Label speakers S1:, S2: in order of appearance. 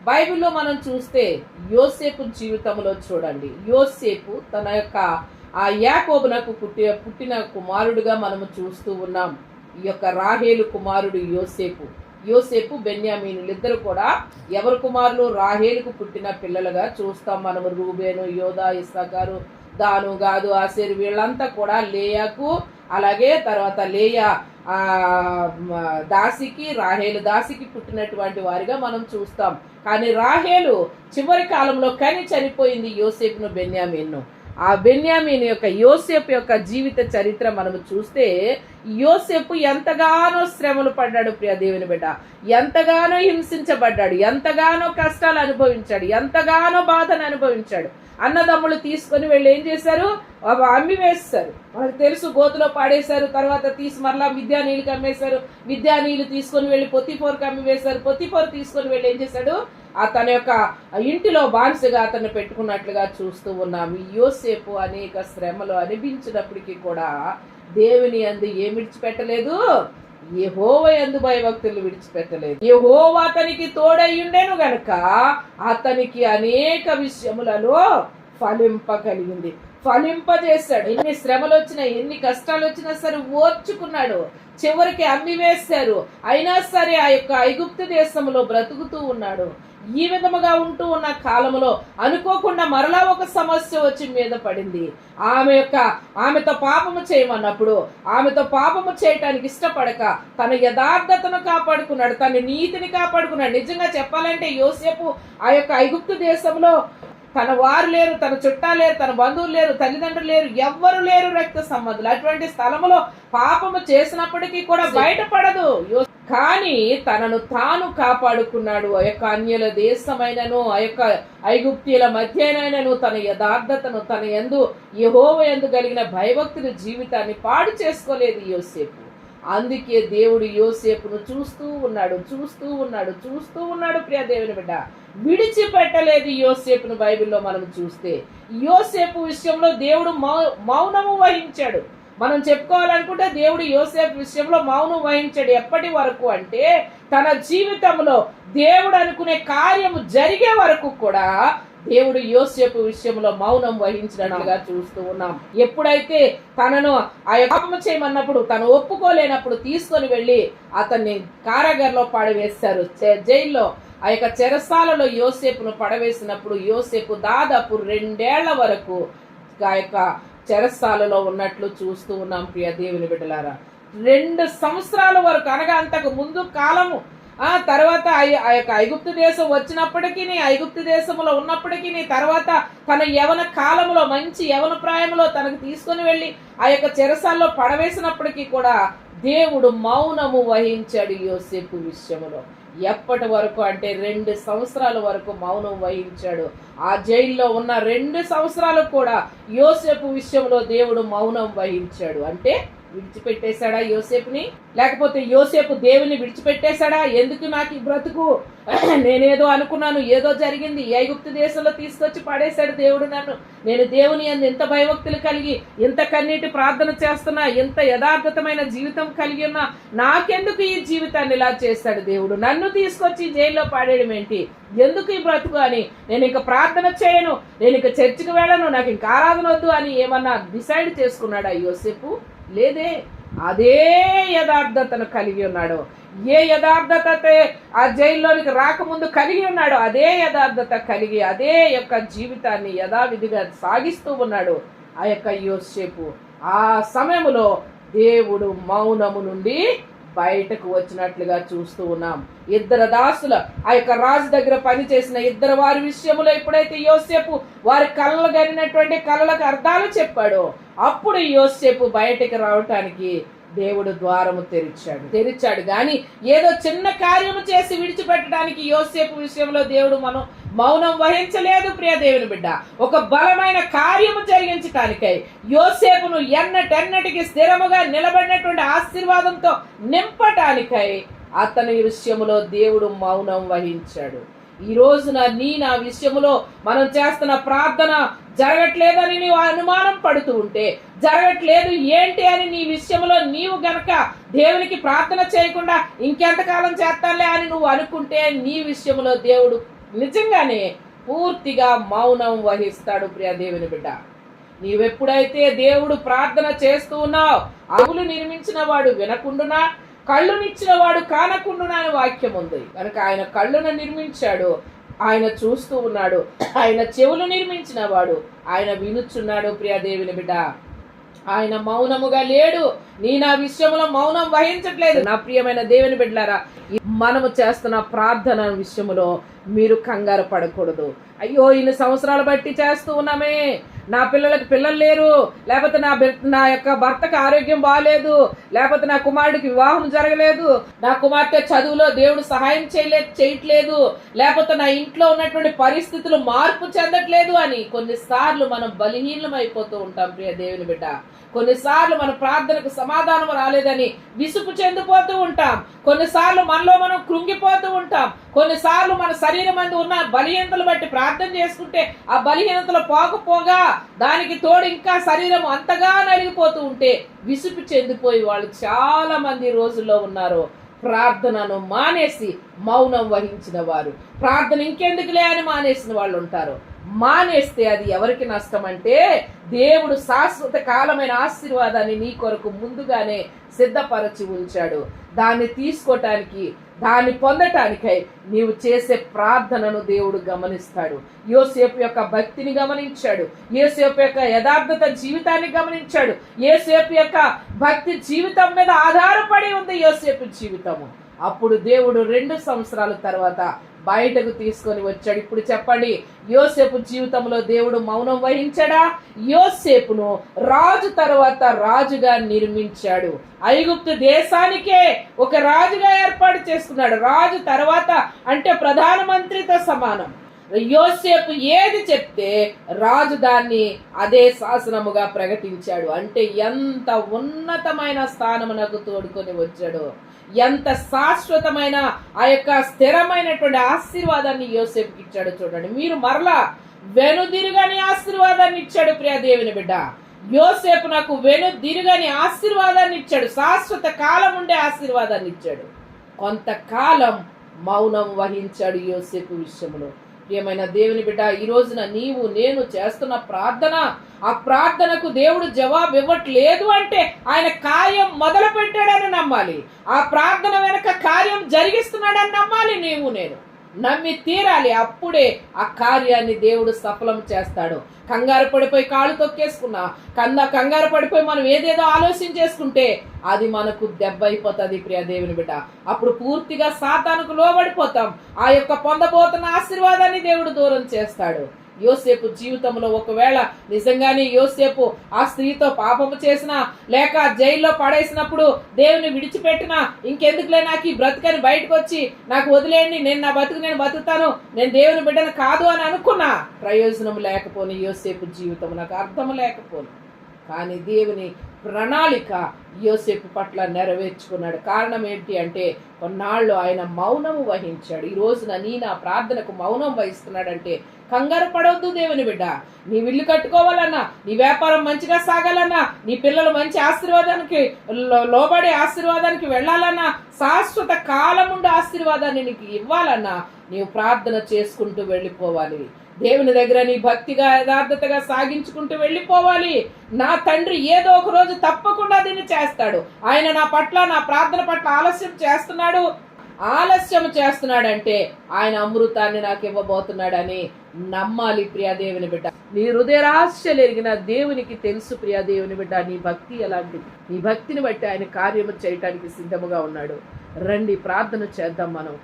S1: బైబిల్లో మనం చూస్తే యోసేపు జీవితంలో చూడండి, యోసేపు తన యొక్క ఆ యాకోబునకు పుట్టిన కుమారుడుగా మనము చూస్తూ ఉన్నాం. ఈ యొక్క రాహేలు కుమారుడు యోసేపు బెన్యామీనులు ఇద్దరు కూడా ఎవరి కుమారులు? రాహేలుకు పుట్టిన పిల్లలుగా చూస్తాం మనము. రూబేను, యోదా, ఇస్సాకారు, దాను, గాదు, ఆసేరు వీళ్ళంతా కూడా లేయాకు, అలాగే తర్వాత లేయా దాసికి, రాహేలు దాసికి పుట్టినటువంటి వారిగా మనం చూస్తాం. కానీ రాహేలు చివరి కాలంలో కని చనిపోయింది యోసేపును, బెన్యామీన్ను. ఆ బెన్యామీన్ యొక్క యోసేపు యొక్క జీవిత చరిత్ర మనము చూస్తే యోసేపు ఎంతగానో శ్రమలు పడ్డాడు ప్రియ దేవుని బిడ్డ, ఎంతగానో హింసించబడ్డాడు, ఎంతగానో కష్టాలు అనుభవించాడు, ఎంతగానో బాధను అనుభవించాడు. అన్నదమ్ములు తీసుకొని వెళ్ళి ఏం చేశారు? అమ్మి వేస్తారు. మనకు తెలుసు, గోతులో పాడేశారు. తర్వాత తీసి మరలా మిద్యానీయులకి అమ్మేశారు. మిద్యానీయులు తీసుకొని వెళ్ళి పొత్తిఫోరుకి అమ్మి వేశారు. పొత్తిఫోరు తీసుకొని వెళ్ళి ఏం చేశాడు? తన యొక్క ఇంటిలో బానిసగా అతన్ని పెట్టుకున్నట్లుగా చూస్తూ ఉన్నాం. ఈ యోసేపు అనేక శ్రమలు అనిపించినప్పటికీ కూడా దేవుని యందు ఏమి విడిచిపెట్టలేదు? యెహోవా యందు భయభక్తులు విడిచిపెట్టలేదు. యెహోవా అతనికి తోడయ్యుండెను గనుక అతనికి అనేక విషయములలో ఫలింపగలిగింది, ఫలింపజేశాడు. ఎన్ని శ్రమలు వచ్చినా, ఎన్ని కష్టాలు వచ్చినా సరే ఓర్చుకున్నాడు. చివరికి అమ్మి వేశారు, అయినా సరే ఆ యొక్క ఐగుప్తు దేశంలో బ్రతుకుతూ ఉన్నాడు. ఈ విధముగా ఉంటూ ఉన్న కాలంలో అనుకోకుండా మరలా ఒక సమస్య వచ్చి మీద పడింది. ఆమెతో పాపము చేయమన్నప్పుడు ఆమెతో పాపము చేయటానికి ఇష్టపడక తన యథార్థతను కాపాడుకున్నాడు, తన నీతిని కాపాడుకున్నాడు. నిజంగా చెప్పాలంటే యోసేపు ఆ యొక్క ఐగుప్తు దేశంలో తన వారు లేరు, తన చుట్టాలు లేరు, తన బంధువులు లేరు, తల్లిదండ్రులు లేరు, ఎవ్వరు లేరు రక్త సంబంధులు. అటువంటి స్థలములో పాపము చేసినప్పటికీ కూడా బయటపడదు. కానీ తనను తాను కాపాడుకున్నాడు. ఆ యొక్క అన్యుల దేశమైనను ఆ యొక్క ఐగుప్తీయుల మధ్యనైనను తన యథార్థతను, తన యందు యెహోవా యందు కలిగిన భయభక్తుల జీవితాన్ని పాడు చేసుకోలేదు యోసేపు. అందుకే దేవుడు యోసేపును చూస్తూ ఉన్నాడు ప్రియ దేవుని బిడ్డ, విడిచిపెట్టలేదు యోసేపును. బైబిల్లో మనం చూస్తే యోసేపు విషయంలో దేవుడు మౌనము వహించాడు. మనం చెప్పుకోవాలనుకుంటే దేవుడు యోసేపు విషయంలో మౌనం వహించాడు. ఎప్పటి వరకు అంటే తన జీవితంలో దేవుడు అనుకునే కార్యము జరిగే వరకు కూడా దేవుడు యోసేపు విషయంలో మౌనం వహించినట్లుగా చూస్తూ ఉన్నాం. ఎప్పుడైతే తనను ఆ పాపము చేయమన్నప్పుడు తను ఒప్పుకోలేనప్పుడు తీసుకొని వెళ్ళి అతన్ని కారాగారంలో పడవేశారు. జైల్లో ఆ యొక్క చెరసాలలో యోసేపును పడవేసినప్పుడు యోసేపు దాదాపు 2 ఏళ్ల వరకు ఆ యొక్క చెరసాలలో ఉన్నట్లు చూస్తూ ఉన్నాం ప్రియ దేవుని బిడ్డలారా. 2 సంవత్సరాల వరకు, అనగా అంతకు ముందు కాలము, తర్వాత ఆ యొక్క ఐగుప్తు దేశం వచ్చినప్పటికీ, ఐగుప్తు దేశంలో ఉన్నప్పటికీ, తర్వాత తన యవన కాలంలో మంచి యవన ప్రాయంలో తనకు తీసుకొని వెళ్ళి ఆ యొక్క చెరసాల్లో పడవేసినప్పటికీ కూడా దేవుడు మౌనము వహించాడు యోసేపు విషయంలో. ఎప్పటి వరకు అంటే 2 సంవత్సరాల వరకు మౌనం వహించాడు. ఆ జైల్లో ఉన్న 2 సంవత్సరాలు కూడా యోసేపు విషయంలో దేవుడు మౌనం వహించాడు. అంటే విడిచిపెట్టేశాడా యోసేపుని? లేకపోతే యోసేపు దేవుని విడిచిపెట్టేశాడా? ఎందుకు నాకు ఈ బ్రతుకు, నేనేదో అనుకున్నాను, ఏదో జరిగింది, ఐగుప్తు దేశంలో తీసుకొచ్చి పడేశాడు దేవుడు నన్ను, నేను దేవుని యందు ఎంత భయభక్తులు కలిగి, ఎంత కన్నీటి ప్రార్థన చేస్తున్నా, ఎంత యథార్థమైన జీవితం కలిగి ఉన్నా, నాకెందుకు ఈ జీవితాన్ని ఇలా చేశాడు దేవుడు? నన్ను తీసుకొచ్చి జైల్లో పాడేయడం ఏంటి? ఎందుకు ఈ బ్రతుకు అని నేను ఇంకా ప్రార్థన చేయను, నేను ఇంకా చర్చికి వెళ్ళను, నాకు ఇంకా ఆరాధన వద్దు అని ఏమన్నా డిసైడ్ చేసుకున్నాడా యోసేపు? లేదే. అదే యథార్థతను కలిగి ఉన్నాడు. ఏ యథార్థత ఆ జైల్లోనికి రాకముందు కలిగి ఉన్నాడు, అదే యథార్థత కలిగి అదే యొక్క జీవితాన్ని యథావిధిగా సాగిస్తూ ఉన్నాడు ఆ యొక్క యోసేపు. ఆ సమయంలో దేవుడు మౌనము నుండి బయటకు వచ్చినట్లుగా చూస్తూ ఉన్నాం. 2 దాసుల ఆ యొక్క రాజు దగ్గర పనిచేసిన 2 వారి విషయంలో ఎప్పుడైతే యోసేపు వారి కళ్ళలు గనినటువంటి కళలకు అర్థాలు చెప్పాడో అప్పుడు యోసేపు బయటకు రావటానికి దేవుడు ద్వారము తెరిచాడు. కానీ ఏదో చిన్న కార్యము చేసి విడిచిపెట్టడానికి యోసేపు విషయంలో దేవుడు మౌనం వహించలేదు ప్రియ దేవుని బిడ్డ. ఒక బలమైన కార్యము జరిగించటానికై యోసేపును ఎన్నటెన్నటికి స్థిరముగా నిలబడినటువంటి ఆశీర్వాదంతో నింపటానికై అతని విషయంలో దేవుడు మౌనం వహించాడు. ఈ రోజున నా విషయంలో మనం చేస్తున్న ప్రార్థన జరగట్లేదని నీవు అనుమానం పడుతూ ఉంటే, జరగట్లేదు ఏంటి అని నీ విషయంలో నీవు గనక దేవునికి ప్రార్థన చేయకుండా ఇంకెంతకాలం చేస్తానులే అని నువ్వు అనుకుంటే నీ విషయంలో దేవుడు నిజంగానే పూర్తిగా మౌనం వహిస్తాడు. ప్రియ దేవుని బిడ్డ, నీవెప్పుడైతే దేవుడు ప్రార్థన చేస్తూ ఉన్నావు, చెవులు నిర్మించిన వాడు వినకుండునా, కళ్ళునిచ్చిన వాడు కానకుండునా అని వాక్యం ఉంది కనుక ఆయన కళ్ళును నిర్మించాడు, ఆయన చూస్తూ ఉన్నాడు. ఆయన చెవులు నిర్మించిన వాడు, ఆయన వినుచున్నాడు. ప్రియ దేవుని బిడ్డ, ఆయన మౌనముగా లేడు. నీ నా విషయంలో మౌనం వహించట్లేదు. నా ప్రియమైన దేవుని బిడ్డలారా, మనము చేస్తున్న ప్రార్థన విషయంలో మీరు కంగారు పడకూడదు. అయ్యో ఇన్ని సంవత్సరాలు బట్టి చేస్తూ ఉన్నామే, నా పిల్లలకు పిల్లలు లేరు, లేకపోతే నా యొక్క భర్తకు ఆరోగ్యం బాగాలేదు, లేకపోతే నా కుమారుడికి వివాహం జరగలేదు, నా కుమార్తె చదువులో దేవుడు సహాయం చేయట్లేదు, లేకపోతే నా ఇంట్లో ఉన్నటువంటి పరిస్థితులు మార్పు చెందట్లేదు అని కొన్నిసార్లు మనం బలహీనం అయిపోతూ ఉంటాం. ప్రియ దేవుని బిడ్డ, కొన్నిసార్లు మన ప్రార్థనకు సమాధానం రాలేదని విసుగు చెందిపోతూ ఉంటాం. కొన్నిసార్లు మనలో మనం కృంగిపోతూ ఉంటాం. కొన్నిసార్లు మన శరీరం అందు ఉన్న బలహీనతలు బట్టి ప్రార్థన చేసుకుంటే ఆ బలహీనతలు పోకపోగా దానికి తోడు ఇంకా శరీరం అంతగా నలిగిపోతూ ఉంటే విసుగు చెందిపోయి వాళ్ళు చాలా మంది రోజుల్లో ఉన్నారు. ప్రార్థనను మానేసి మౌనం వహించిన వారు, ప్రార్థన ఇంకెందుకులే అని మానేసిన వాళ్ళు ఉంటారు. మానేస్తే అది ఎవరికి నష్టం అంటే, దేవుడు శాశ్వత కాలమైన ఆశీర్వాదాన్ని నీ కొరకు ముందుగానే సిద్ధపరచి ఉంచాడు. దాన్ని తీసుకోవటానికి, దాన్ని పొందటానికై నీవు చేసే ప్రార్థనను దేవుడు గమనిస్తాడు. యోసేపు యొక్క భక్తిని గమనించాడు, యోసేపు యొక్క యథార్థత జీవితాన్ని గమనించాడు. యోసేపు యొక్క భక్తి జీవితం మీద ఆధారపడి ఉంది యోసేపు జీవితము. అప్పుడు దేవుడు 2 సంవత్సరాల తర్వాత బయటకు తీసుకొని వచ్చాడు. ఇప్పుడు చెప్పండి, యోసేపు జీవితంలో దేవుడు మౌనం వహించాడా? యోసేపును రాజు తర్వాత రాజుగా నిర్మించాడు. ఐగుప్తు దేశానికే ఒక రాజుగా ఏర్పాటు చేసుకున్నాడు. రాజు తర్వాత అంటే ప్రధానమంత్రితో సమానం. యోసేపు ఏది చెప్తే రాజు దాన్ని అదే శాసనముగా ప్రకటించాడు. అంటే ఎంత ఉన్నతమైన స్థానమునకు తోడుకొని వచ్చాడు, ఎంత శాశ్వతమైన ఆ యొక్క స్థిరమైనటువంటి ఆశీర్వాదాన్ని యోసేపుకి ఇచ్చాడు. చూడండి, మీరు మరలా వెనుదిరుగని ఆశీర్వాదాన్ని ఇచ్చాడు. ప్రియ దేవుని బిడ్డ, యోసేపు నాకు వెనుదిరుగని ఆశీర్వాదాన్ని ఇచ్చాడు. శాశ్వత కాలం ఉండే ఆశీర్వాదాన్ని ఇచ్చాడు. కొంతకాలం మౌనం వహించాడు యోసేపు విషయంలో. ప్రియమైన దేవుని బిడ్డ, ఈ రోజున నీవు నేను చేస్తున్న ప్రార్థన, ఆ ప్రార్థనకు దేవుడు జవాబు ఇవ్వట్లేదు అంటే ఆయన కార్యం మొదలు పెట్టాడని నమ్మాలి. ఆ ప్రార్థన వెనక కార్యం జరిగిస్తున్నాడని నమ్మాలి. నీవు నేను నమ్మి తీరాలి. అప్పుడే ఆ కార్యాన్ని దేవుడు సఫలం చేస్తాడు. కంగారు పడిపోయి కాళ్ళు తొక్కేసుకున్నా, కంగారు పడిపోయి మనం ఏదేదో ఆలోచించేసుకుంటే అది మనకు దెబ్బ అయిపోతుంది. ప్రియ దేవుని బిడ్డ, అప్పుడు పూర్తిగా సాతానుకు లోబడిపోతాం. ఆ యొక్క పొందబోతున్న ఆశీర్వాదాన్ని దేవుడు దూరం చేస్తాడు. యోసేపు జీవితంలో ఒకవేళ నిజంగానే యోసేపు ఆ స్త్రీతో పాపము చేసినా, లేక జైల్లో పడేసినప్పుడు దేవుని విడిచిపెట్టినా, ఇంకెందుకులే నాకు ఈ బ్రతుకని బయటకు వచ్చి నాకు వదిలేయండి, నేను నా బతుకు నేను బతుకుతాను, నేను దేవుని బిడ్డను కాదు అని అనుకున్నా, ప్రయోజనం లేకపోని యోసేపు జీవితం నాకు అర్థం లేకపోను. కానీ దేవుని ప్రణాళిక యోసేపు పట్ల నెరవేర్చుకున్నాడు. కారణం ఏంటి అంటే, కొన్నాళ్ళు ఆయన మౌనము వహించాడు. ఈ రోజున నీ నా ప్రార్థనకు మౌనం వహిస్తున్నాడంటే కంగారు పడవద్దు దేవుని బిడ్డ. నీ ఇల్లు కట్టుకోవాలన్నా, నీ వ్యాపారం మంచిగా సాగాలన్నా, నీ పిల్లలు మంచి ఆశీర్వాదానికి లోబడే ఆశీర్వాదానికి వెళ్ళాలన్నా, శాశ్వత కాలం ఉండే ఆశీర్వాదాన్ని నీకు ఇవ్వాలన్నా నీవు ప్రార్థన చేసుకుంటూ వెళ్ళిపోవాలి. దేవుని దగ్గర నీ భక్తిగా యథార్థతగా సాగించుకుంటూ వెళ్ళిపోవాలి. నా తండ్రి ఏదో ఒక రోజు తప్పకుండా దీన్ని చేస్తాడు. ఆయన నా పట్ల, నా ప్రార్థన పట్ల ఆలస్యం చేస్తున్నాడంటే ఆయన అమృతాన్ని నాకు ఇవ్వబోతున్నాడని నమ్మాలి. ప్రియా దేవుని బిడ్డ, నీ హృదయ రహస్యాలు ఎరిగిన దేవునికి తెలుసు. ప్రియా దేవుని బిడ్డ, నీ భక్తి ఎలాంటిది, నీ భక్తిని బట్టి ఆయన కార్యము చేయటానికి సిద్ధముగా ఉన్నాడు. రండి ప్రార్థన చేద్దాం మనం.